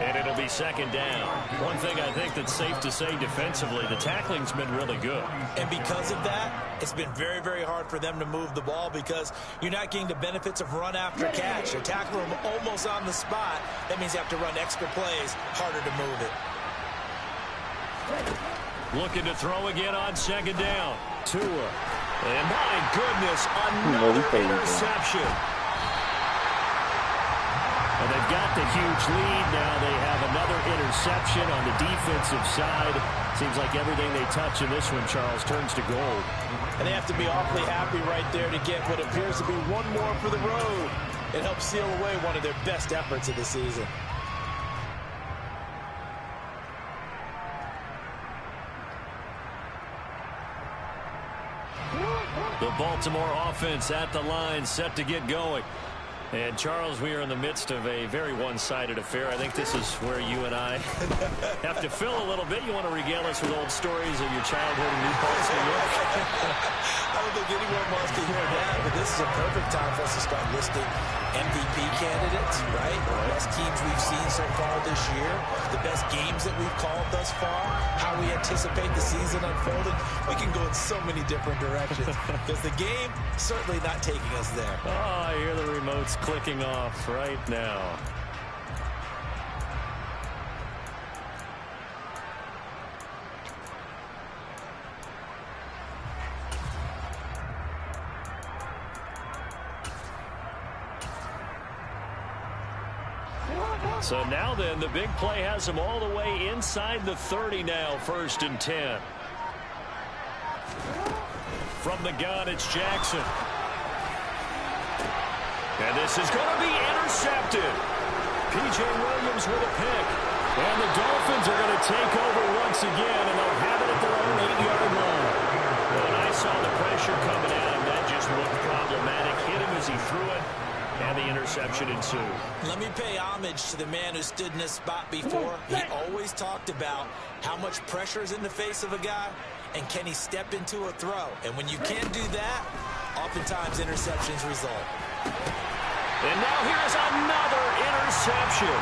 And it'll be 2nd down. One thing I think that's safe to say defensively, the tackling's been really good. And because of that, it's been very, very hard for them to move the ball because you're not getting the benefits of run after catch. They're tackling them almost on the spot. That means you have to run extra plays, harder to move it. Looking to throw again on 2nd down. Tua. And my goodness, another interception. And they've got the huge lead. Now they have another interception on the defensive side. Seems like everything they touch in this one, Charles, turns to gold. And they have to be awfully happy right there to get what appears to be one more for the road. It helps seal away one of their best efforts of the season. The Baltimore offense at the line, set to get going. And, Charles, we are in the midst of a very one-sided affair. I think this is where you and I have to fill a little bit. You want to regale us with old stories of your childhood in New Paltz, New York? I don't think anyone wants to hear that, but this is a perfect time for us to start listing MVP candidates, right? The best teams we've seen so far this year, the best games that we've called thus far, how we anticipate the season unfolding. We can go in so many different directions because the game certainly not taking us there. Oh, I hear the remotes clicking off right now. So now then, the big play has them all the way inside the 30 now, 1st and 10. From the gun, it's Jackson. And this is going to be intercepted. P.J. Williams with a pick. And the Dolphins are going to take over once again, and they'll have it at their own 8-yard line. When I saw the pressure coming at him, that just looked problematic. Hit him as he threw it, and the interception ensued. Let me pay homage to the man who stood in this spot before. He always talked about how much pressure is in the face of a guy, and can he step into a throw. And when you can't do that, oftentimes interceptions result. And now here's another interception.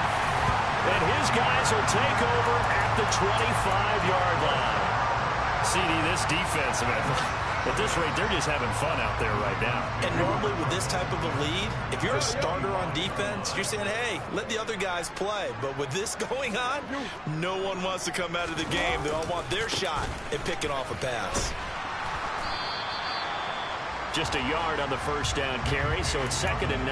And his guys will take over at the 25-yard line. CD, this defense, man, at this rate, they're just having fun out there right now. And normally with this type of a lead, if you're a starter on defense, you're saying, hey, let the other guys play. But with this going on, no one wants to come out of the game. They all want their shot at picking off a pass. Just a yard on the 1st down carry, so it's 2nd and 9.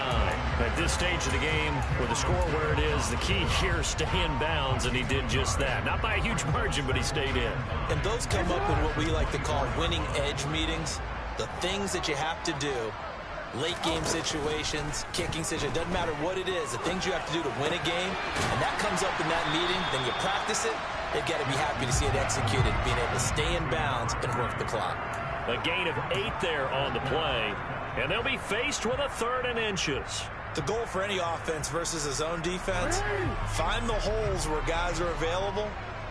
At this stage of the game, with the score where it is, the key here, stay in bounds, and he did just that. Not by a huge margin, but he stayed in. And those come up in what we like to call winning edge meetings. The things that you have to do, late game situations, kicking situations, doesn't matter what it is, the things you have to do to win a game, and that comes up in that meeting, then you practice it, they've got to be happy to see it executed, being able to stay in bounds and work the clock. A gain of 8 there on the play, and they'll be faced with a 3rd and inches. The goal for any offense versus a zone defense, find the holes where guys are available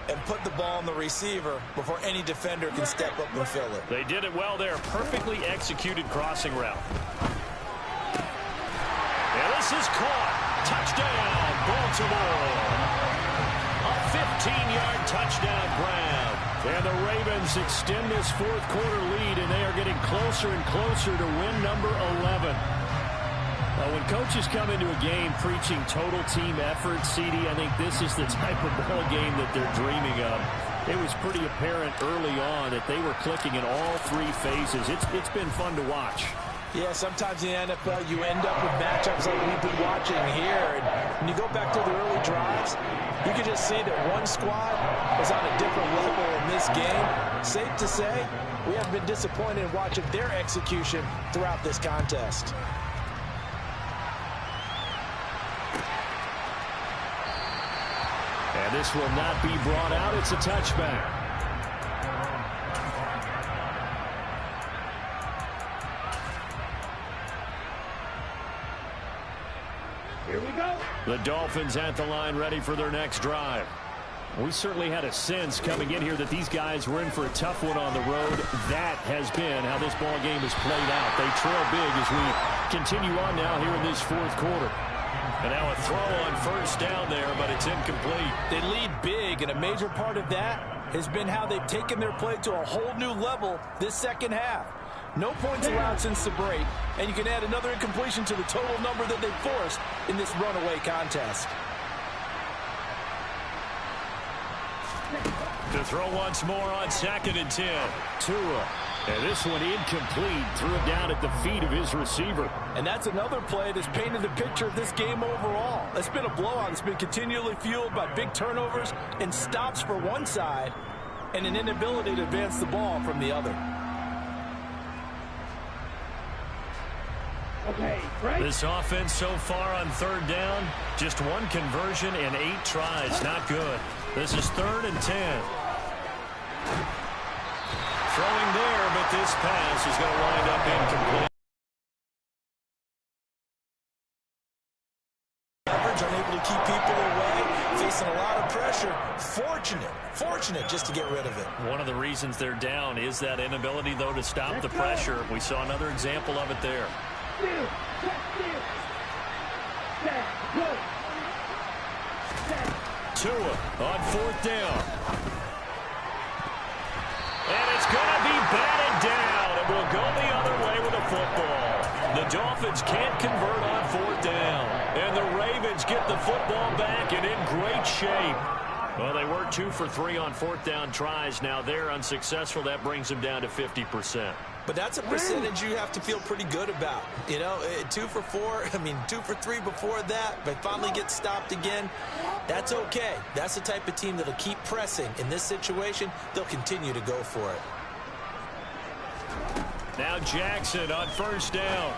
and put the ball on the receiver before any defender can step up and fill it. They did it well there. Perfectly executed crossing route. And this is caught. Touchdown, Baltimore. A 15-yard touchdown grab. And the Ravens extend this fourth quarter lead, and they are getting closer and closer to win number 11. When coaches come into a game preaching total team effort, CD, I think this is the type of ball game that they're dreaming of. It was pretty apparent early on that they were clicking in all 3 phases. It's been fun to watch. Yeah, sometimes in the NFL you end up with matchups like we've been watching here. And when you go back to the early drives, you can just see that one squad was on a different level in this game, safe to say, we have been disappointed in watching their execution throughout this contest. And this will not be brought out. It's a touchback. Here we go. The Dolphins at the line, ready for their next drive. We certainly had a sense coming in here that these guys were in for a tough one on the road. That has been how this ball game has played out. They trail big as we continue on now here in this fourth quarter. And now a throw on first down there, but it's incomplete. They lead big, and a major part of that has been how they've taken their play to a whole new level this second half. No points allowed since the break, and you can add another incompletion to the total number that they forced in this runaway contest. To throw once more on 2nd and 10. Tua. And this one incomplete. Threw it down at the feet of his receiver. And that's another play that's painted the picture of this game overall. It's been a blowout. It's been continually fueled by big turnovers and stops for one side and an inability to advance the ball from the other. Okay, right. This offense so far on 3rd down, just one conversion and 8 tries. Not good. This is 3rd and 10. Throwing there, but this pass is going to wind up incomplete. Average, unable to keep people away, facing a lot of pressure. Fortunate just to get rid of it. One of the reasons they're down is that inability, though, to stop the pressure. We saw another example of it there. Tua on 4th down. And it's going to be batted down. It will go the other way with a football. The Dolphins can't convert on 4th down. And the Ravens get the football back and in great shape. Well, they were 2 for 3 on 4th down tries. Now they're unsuccessful. That brings them down to 50%. But that's a percentage you have to feel pretty good about. You know, 2 for 4, 2 for 3 before that, but finally get stopped again. That's okay. That's the type of team that'll keep pressing. In this situation, they'll continue to go for it. Now Jackson on 1st down.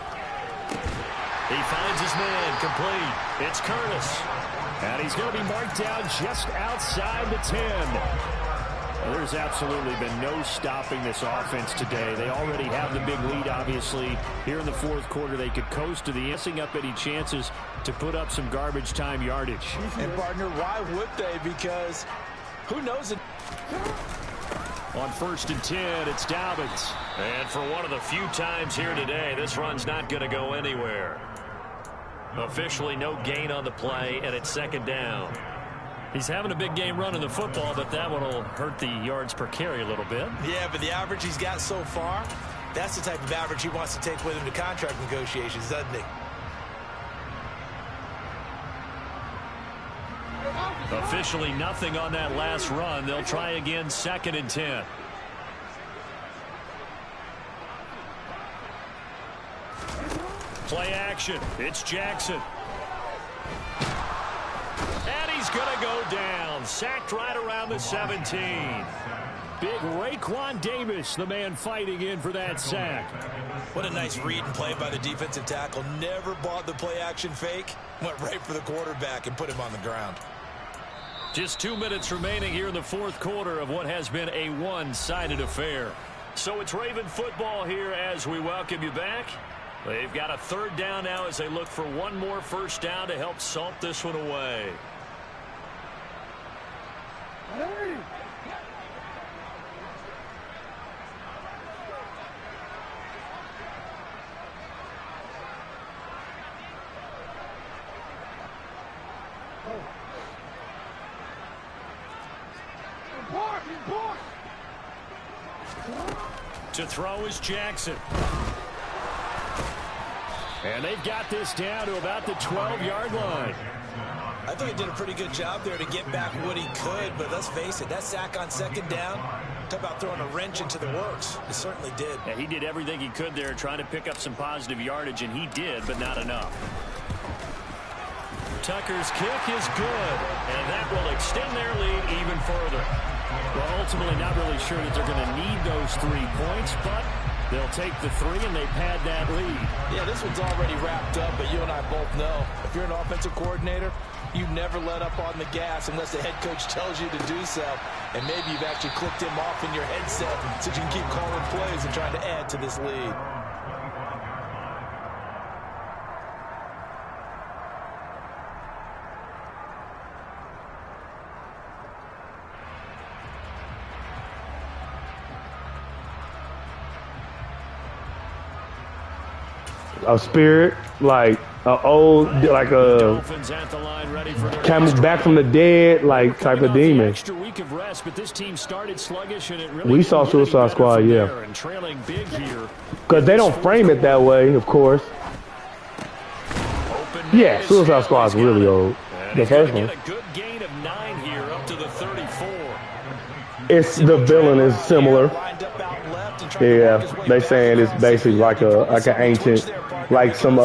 He finds his man complete. It's Curtis. And he's going to be marked down just outside the 10. There's absolutely been no stopping this offense today. They already have the big lead, obviously. Here in the 4th quarter, they could coast to the missing up any chances to put up some garbage time yardage. And, partner, why would they? Because who knows it? On 1st and 10, it's Dobbins. And for one of the few times here today, this run's not going to go anywhere. Officially no gain on the play, and it's 2nd down. He's having a big game running the football, but that one will hurt the yards per carry a little bit. Yeah, but the average he's got so far, that's the type of average he wants to take with him to contract negotiations, doesn't he? Officially nothing on that last run. They'll try again 2nd and 10. Play action. It's Jackson. And he's going to go down. Sacked right around the 17. Big Raekwon Davis, the man fighting in for that sack. What a nice read and play by the defensive tackle. Never bought the play action fake. Went right for the quarterback and put him on the ground. Just 2 minutes remaining here in the 4th quarter of what has been a one-sided affair. So it's Raven football here as we welcome you back. They've got a 3rd down now as they look for one more 1st down to help salt this one away. To throw is Jackson. And they've got this down to about the 12-yard line. I thought he did a pretty good job there to get back what he could, but let's face it, that sack on 2nd down, talk about throwing a wrench into the works. It certainly did. Yeah, he did everything he could there trying to pick up some positive yardage, and he did, but not enough. Tucker's kick is good, and that will extend their lead even further. Well, ultimately not really sure that they're going to need those 3 points, but they'll take the 3 and they pad that lead. Yeah, this one's already wrapped up, but you and I both know if you're an offensive coordinator, you never let up on the gas unless the head coach tells you to do so. And maybe you've actually clicked him off in your headset so you can keep calling plays and trying to add to this lead. A spirit, like a old, like a came back from the dead, like type of demon. We saw Suicide Squad, yeah. Because they don't frame it that way, of course. Yeah, Suicide Squad is really old. The first one. It's the villain is similar. Yeah, they saying it's basically like an ancient, like some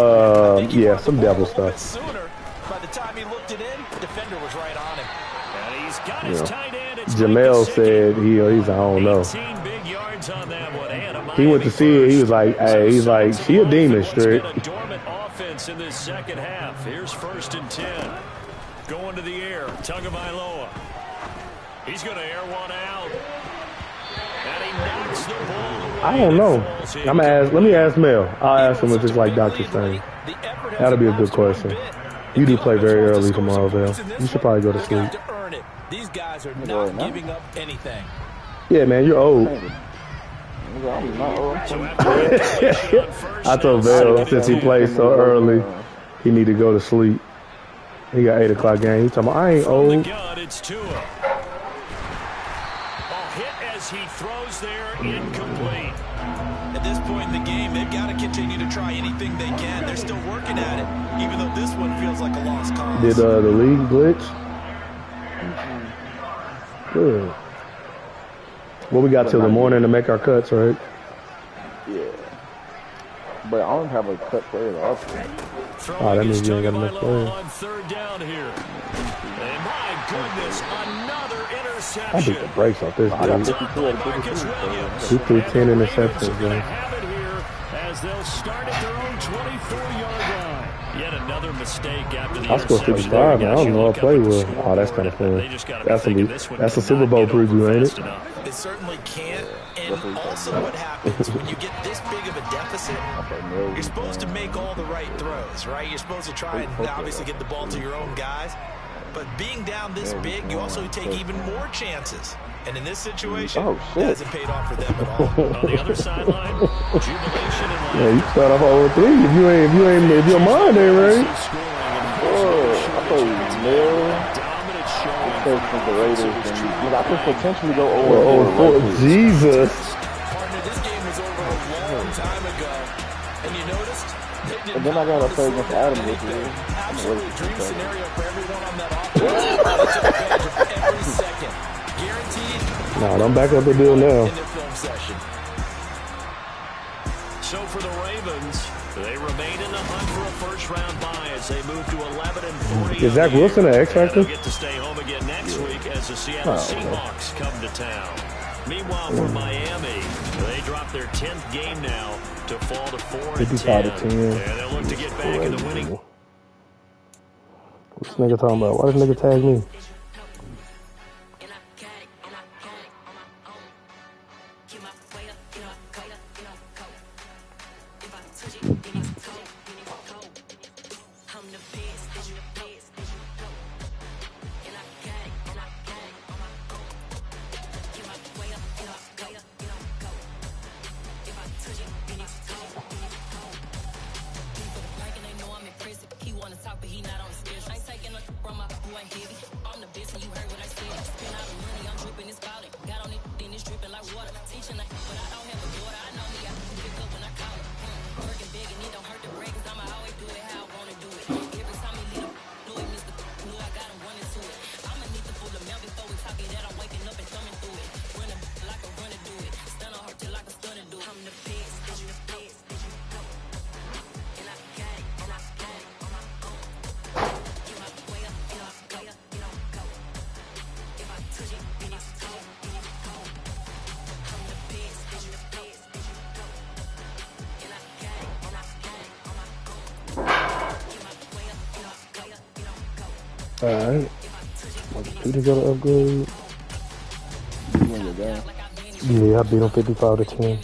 yeah, some devil stuff. By the time he looked it in, the defender was right on him. And he's got his tight end. Jamel said he's I don't know. He went to see it. He was like, hey, he's like, she a demon, straight. A dormant offense in this second half. Here's 1st and 10. Going to the air. Tagovailoa. He's going to air one out. And he knocks the ball away. I don't know. Let me ask Mel. I'll ask him if it's like Dr. Strange. That'll be a good question. You do play very early tomorrow, Val. You should probably go to sleep. These guys are not giving up anything. Yeah, man, you're old. I told Val since he plays so early, he need to go to sleep. He got 8 o'clock game. He's talking about, I ain't old. He throws there, incomplete. At this point in the game, they've got to continue to try anything they can. They're still working at it, even though this one feels like a lost cause. Did the league glitch? Good. Well, we got till the morning to make our cuts, right? Yeah. But I don't have a cut player off. Oh, that means you ain't got enough players. On 3rd down here. And my goodness, another interception. I beat the brakes off this dude. He threw 10 interceptions, man. As they'll start at their own 24-yard line. Yet another mistake after the I scored 55, man. I don't know how to play with. Oh, that's kind of fun. That's a Super Bowl preview, ain't it? It certainly can. And also what happens when you get this big of a deficit, you're supposed to make all the right throws, right? You're supposed to try and obviously get the ball to your own guys. But being down this big, you also take even more chances. And in this situation, it hasn't paid off for them at all. On the other sideline, jubilation and yeah, you start off 0-3 if your mind ain't right. I thought it was Mill. The Raiders, and I could potentially go 0-4. Jesus. Partner, this game was over a long time ago. And you noticed? And then I got to play against Adam this year. Absolutely dream scenario for everyone on that offense. Every second. Guaranteed. Nah, don't back up the deal now. In their film session. So for the Ravens, they remain in the hunt for a first-round bye as they move to 11-40. Is Zach Wilson an X Factor? They'll get to stay home again next week as the Seattle Seahawks come to town. Meanwhile, for Miami, they drop their 10th game now to fall to 4-10. And they'll look to get back in the winning. What's this nigga talking about? Why does nigga tag me? Alright. Want the two to go to upgrade? You win your game. Yeah, I beat him 55 to 10.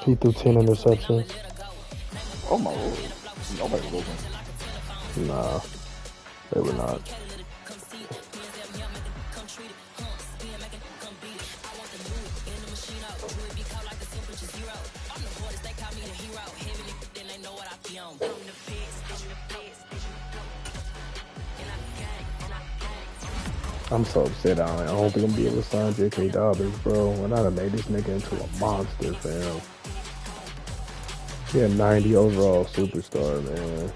He threw 10 interceptions. Oh my lord. Nobody looking. Nah, they were not. I'm so upset. I don't think I'm gonna be able to sign J.K. Dobbins, bro. When I done made this nigga into a monster, fam. He a 90 overall superstar, man.